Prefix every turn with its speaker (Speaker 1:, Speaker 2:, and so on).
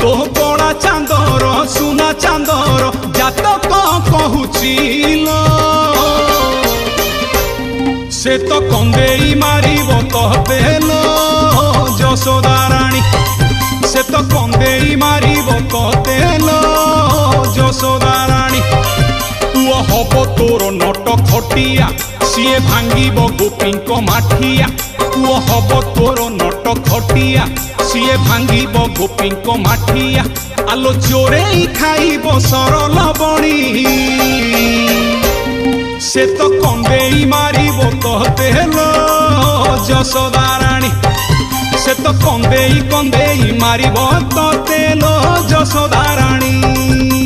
Speaker 1: ओ कला चांदर सुना चांदर जातक कहूचिलो से तो कंदेई मारिब कहतेलो यशोदा रानी से तो कंदेई मारिब कहतेलो यशोदा रानी पुओ हब तोर नट खटिया सीए भांगिब गोपींक माठिया पुओ हब तोर नट खटिया सीए भांगिब गोपींक माठिया आलो चोरे खाइब सरल बणी से तो कंदेई मारिब कहतेलो यशोदा रानी से तो कंदेई मारिब कहतेलो यशोदा रानी।